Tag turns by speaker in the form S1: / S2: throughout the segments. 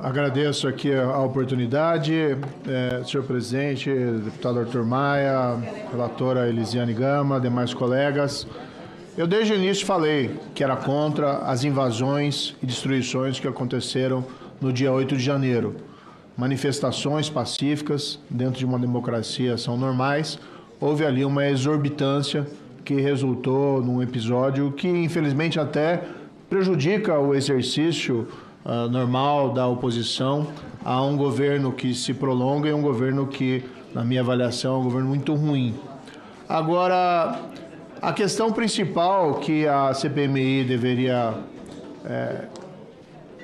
S1: Agradeço aqui a oportunidade, senhor presidente, deputado Arthur Maia, relatora Elisiane Gama, demais colegas. Eu desde o início falei que era contra as invasões e destruições que aconteceram no dia 8 de janeiro. Manifestações pacíficas dentro de uma democracia são normais. Houve ali uma exorbitância que resultou num episódio que, infelizmente, até prejudica o exercício normal da oposição a um governo que se prolonga e um governo que, na minha avaliação, é um governo muito ruim. Agora, a questão principal que a CPMI deveria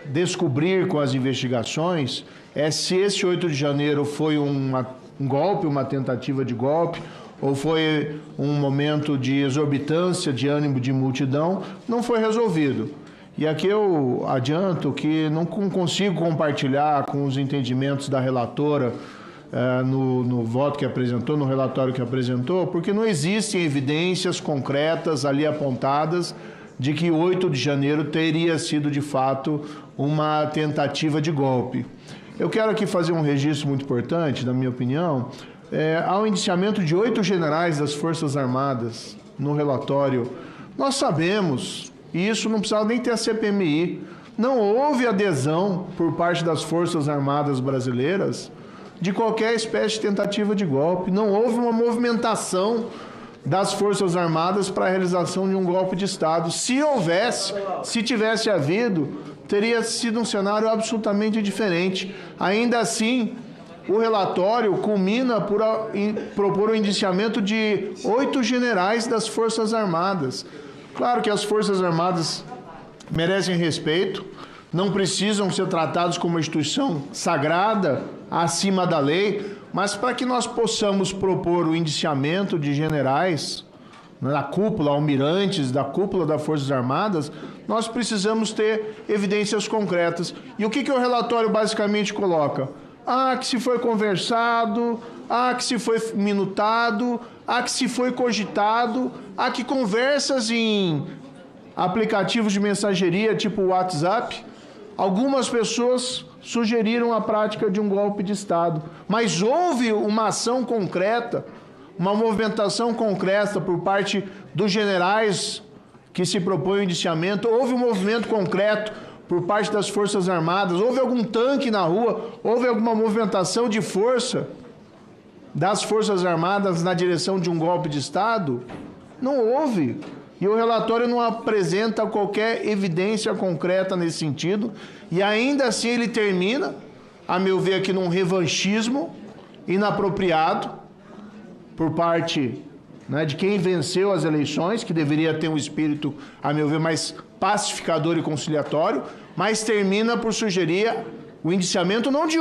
S1: descobrir com as investigações é se esse 8 de janeiro foi um golpe, uma tentativa de golpe, ou foi um momento de exorbitância, de ânimo de multidão. Não foi resolvido. E aqui eu adianto que não consigo compartilhar com os entendimentos da relatora no voto que apresentou, no relatório que apresentou, porque não existem evidências concretas ali apontadas de que 8 de janeiro teria sido, de fato, uma tentativa de golpe. Eu quero aqui fazer um registro muito importante, na minha opinião. Ao indiciamento de 8 generais das Forças Armadas no relatório, nós sabemos, e isso não precisava nem ter a CPMI, não houve adesão por parte das Forças Armadas brasileiras de qualquer espécie de tentativa de golpe. Não houve uma movimentação das Forças Armadas para a realização de um golpe de Estado. Se houvesse, se tivesse havido, teria sido um cenário absolutamente diferente. Ainda assim, o relatório culmina por propor o indiciamento de 8 generais das Forças Armadas. Claro que as Forças Armadas merecem respeito, não precisam ser tratados como uma instituição sagrada, acima da lei, mas para que nós possamos propor o indiciamento de generais da cúpula, almirantes, da cúpula das Forças Armadas, nós precisamos ter evidências concretas. E o que o relatório basicamente coloca? Que se foi conversado, que se foi minutado, que se foi cogitado, que conversas em aplicativos de mensageria tipo WhatsApp, algumas pessoas sugeriram a prática de um golpe de Estado. Mas houve uma ação concreta, uma movimentação concreta por parte dos generais que se propõem o indiciamento, houve um movimento concreto por parte das Forças Armadas, houve algum tanque na rua, houve alguma movimentação de força das Forças Armadas na direção de um golpe de Estado? Não houve. E o relatório não apresenta qualquer evidência concreta nesse sentido, e ainda assim ele termina, a meu ver, aqui num revanchismo inapropriado por parte de quem venceu as eleições, que deveria ter um espírito, a meu ver, mais pacificador e conciliatório, mas termina por sugerir o indiciamento não de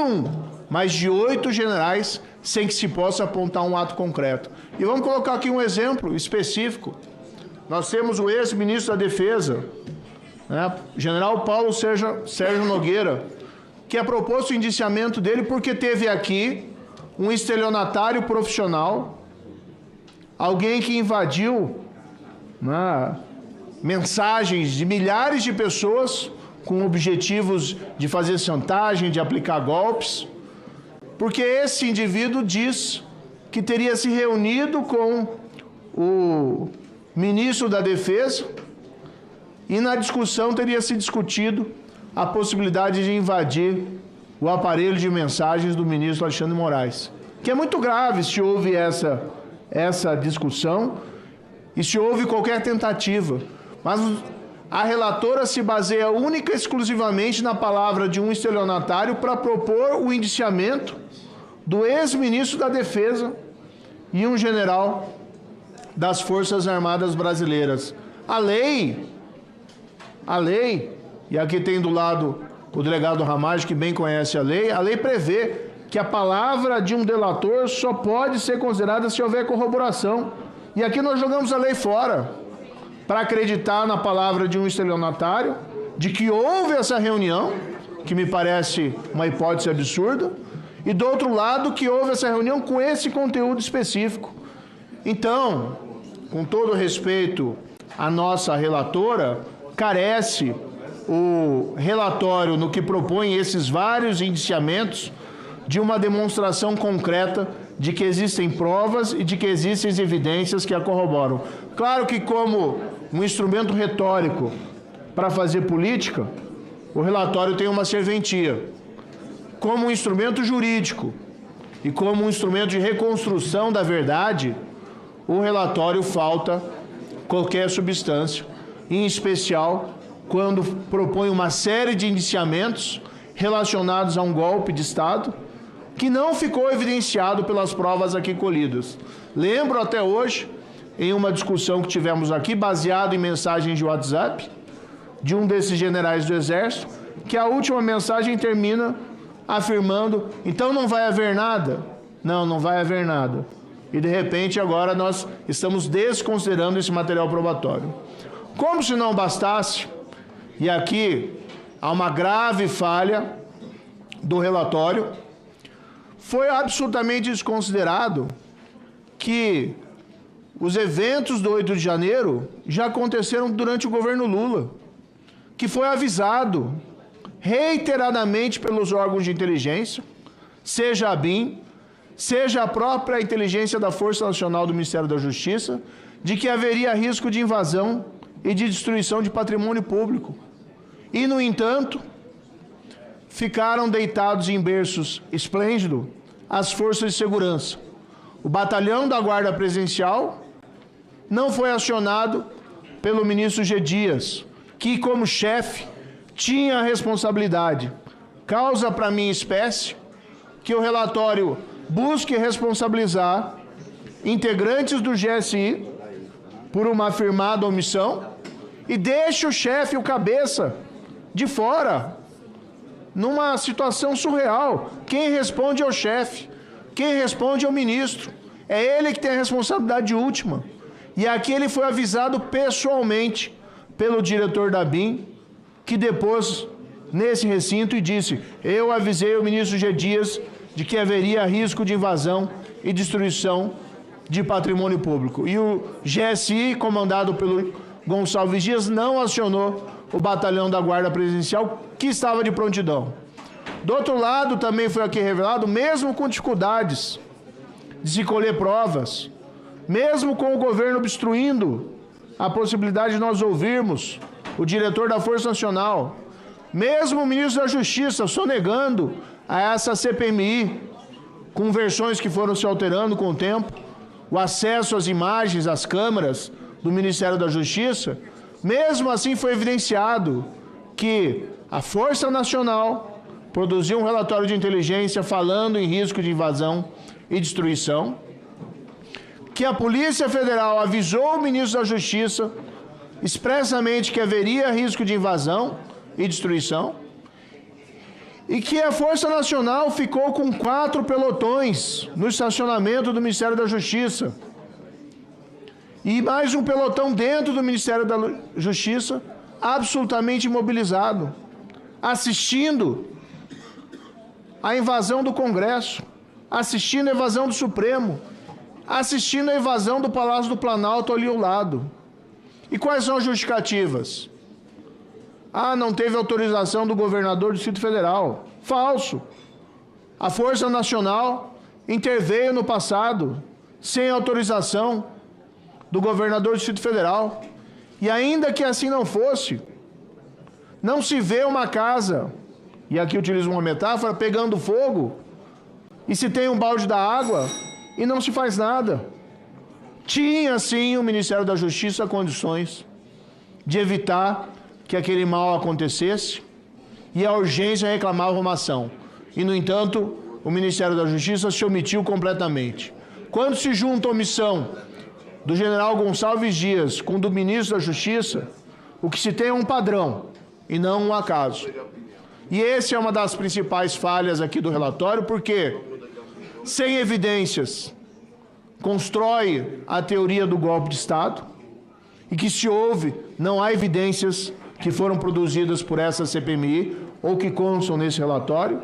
S1: mas de 8 generais, sem que se possa apontar um ato concreto. E vamos colocar aqui um exemplo específico. Nós temos o ex-ministro da Defesa, general Paulo Sérgio Nogueira, que é proposto o indiciamento dele porque teve aqui um estelionatário profissional, alguém que invadiu mensagens de milhares de pessoas com objetivos de fazer chantagem, de aplicar golpes, porque esse indivíduo diz que teria se reunido com o ministro da Defesa e na discussão teria se discutido a possibilidade de invadir o aparelho de mensagens do ministro Alexandre de Moraes, que é muito grave se houve essa discussão e se houve qualquer tentativa. Mas a relatora se baseia única e exclusivamente na palavra de um estelionatário para propor o indiciamento do ex-ministro da Defesa e um general das Forças Armadas Brasileiras. A lei, e aqui tem do lado o delegado Ramage, que bem conhece a lei prevê que a palavra de um delator só pode ser considerada se houver corroboração. E aqui nós jogamos a lei fora para acreditar na palavra de um estelionatário, de que houve essa reunião, que me parece uma hipótese absurda, e do outro lado que houve essa reunião com esse conteúdo específico. Então, com todo respeito à nossa relatora, carece o relatório no que propõe esses vários indiciamentos de uma demonstração concreta de que existem provas e de que existem evidências que a corroboram. Claro que, como um instrumento retórico para fazer política, o relatório tem uma serventia. Como um instrumento jurídico e como um instrumento de reconstrução da verdade, o relatório falta qualquer substância, em especial quando propõe uma série de indiciamentos relacionados a um golpe de Estado que não ficou evidenciado pelas provas aqui colhidas. Lembro até hoje, em uma discussão que tivemos aqui, baseado em mensagens de WhatsApp, de um desses generais do Exército, que a última mensagem termina afirmando, então não vai haver nada? Não, não vai haver nada. E de repente agora nós estamos desconsiderando esse material probatório. Como se não bastasse, e aqui há uma grave falha do relatório, foi absolutamente desconsiderado que os eventos do 8 de janeiro já aconteceram durante o governo Lula, que foi avisado reiteradamente pelos órgãos de inteligência, seja a BIM, seja a própria inteligência da Força Nacional do Ministério da Justiça, de que haveria risco de invasão e de destruição de patrimônio público. E, no entanto, ficaram deitados em berços esplêndidos as forças de segurança. O batalhão da Guarda Presidencial não foi acionado pelo ministro G. Dias, que, como chefe, tinha a responsabilidade. Causa para mim espécie que o relatório busque responsabilizar integrantes do GSI por uma afirmada omissão e deixe o chefe, o cabeça, de fora, numa situação surreal. Quem responde é o chefe, quem responde é o ministro. É ele que tem a responsabilidade última. E aqui ele foi avisado pessoalmente pelo diretor da BIM, que depois, nesse recinto, e disse, eu avisei o ministro G. Dias de que haveria risco de invasão e destruição de patrimônio público. E o GSI, comandado pelo Gonçalves Dias, não acionou o batalhão da Guarda Presidencial, que estava de prontidão. Do outro lado, também foi aqui revelado, mesmo com dificuldades de se colher provas, mesmo com o governo obstruindo a possibilidade de nós ouvirmos o diretor da Força Nacional, mesmo o ministro da Justiça sonegando a essa CPMI, com versões que foram se alterando com o tempo, o acesso às imagens, às câmeras do Ministério da Justiça, mesmo assim foi evidenciado que a Força Nacional produziu um relatório de inteligência falando em risco de invasão e destruição, que a Polícia Federal avisou o ministro da Justiça expressamente que haveria risco de invasão e destruição, e que a Força Nacional ficou com 4 pelotões no estacionamento do Ministério da Justiça, e mais um pelotão dentro do Ministério da Justiça, absolutamente imobilizado, assistindo a invasão do Congresso, assistindo a invasão do Supremo, assistindo a invasão do Palácio do Planalto ali ao lado. E quais são as justificativas? Ah, não teve autorização do governador do Distrito Federal. Falso. A Força Nacional interveio no passado, sem autorização do governador do Distrito Federal. E ainda que assim não fosse, não se vê uma casa, e aqui utilizo uma metáfora, pegando fogo, e se tem um balde da água, e não se faz nada. Tinha, sim, o Ministério da Justiça condições de evitar que aquele mal acontecesse, e a urgência reclamava uma ação. E, no entanto, o Ministério da Justiça se omitiu completamente. Quando se junta a omissão do general Gonçalves Dias com do ministro da Justiça, o que se tem é um padrão, e não um acaso. E essa é uma das principais falhas aqui do relatório, porque, sem evidências, constrói a teoria do golpe de Estado, e que se houve, não há evidências que foram produzidas por essa CPMI, ou que constam nesse relatório,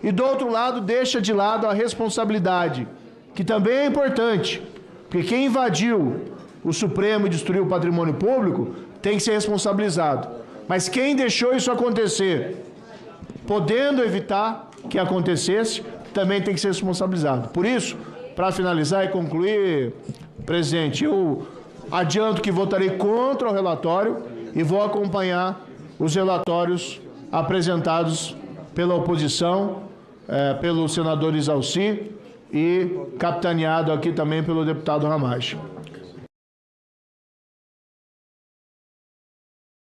S1: e do outro lado deixa de lado a responsabilidade, que também é importante, porque quem invadiu o Supremo e destruiu o patrimônio público tem que ser responsabilizado. Mas quem deixou isso acontecer, podendo evitar que acontecesse, também tem que ser responsabilizado. Por isso, para finalizar e concluir, presidente, eu adianto que votarei contra o relatório e vou acompanhar os relatórios apresentados pela oposição, pelo senador Isalci e capitaneado aqui também pelo deputado Ramage.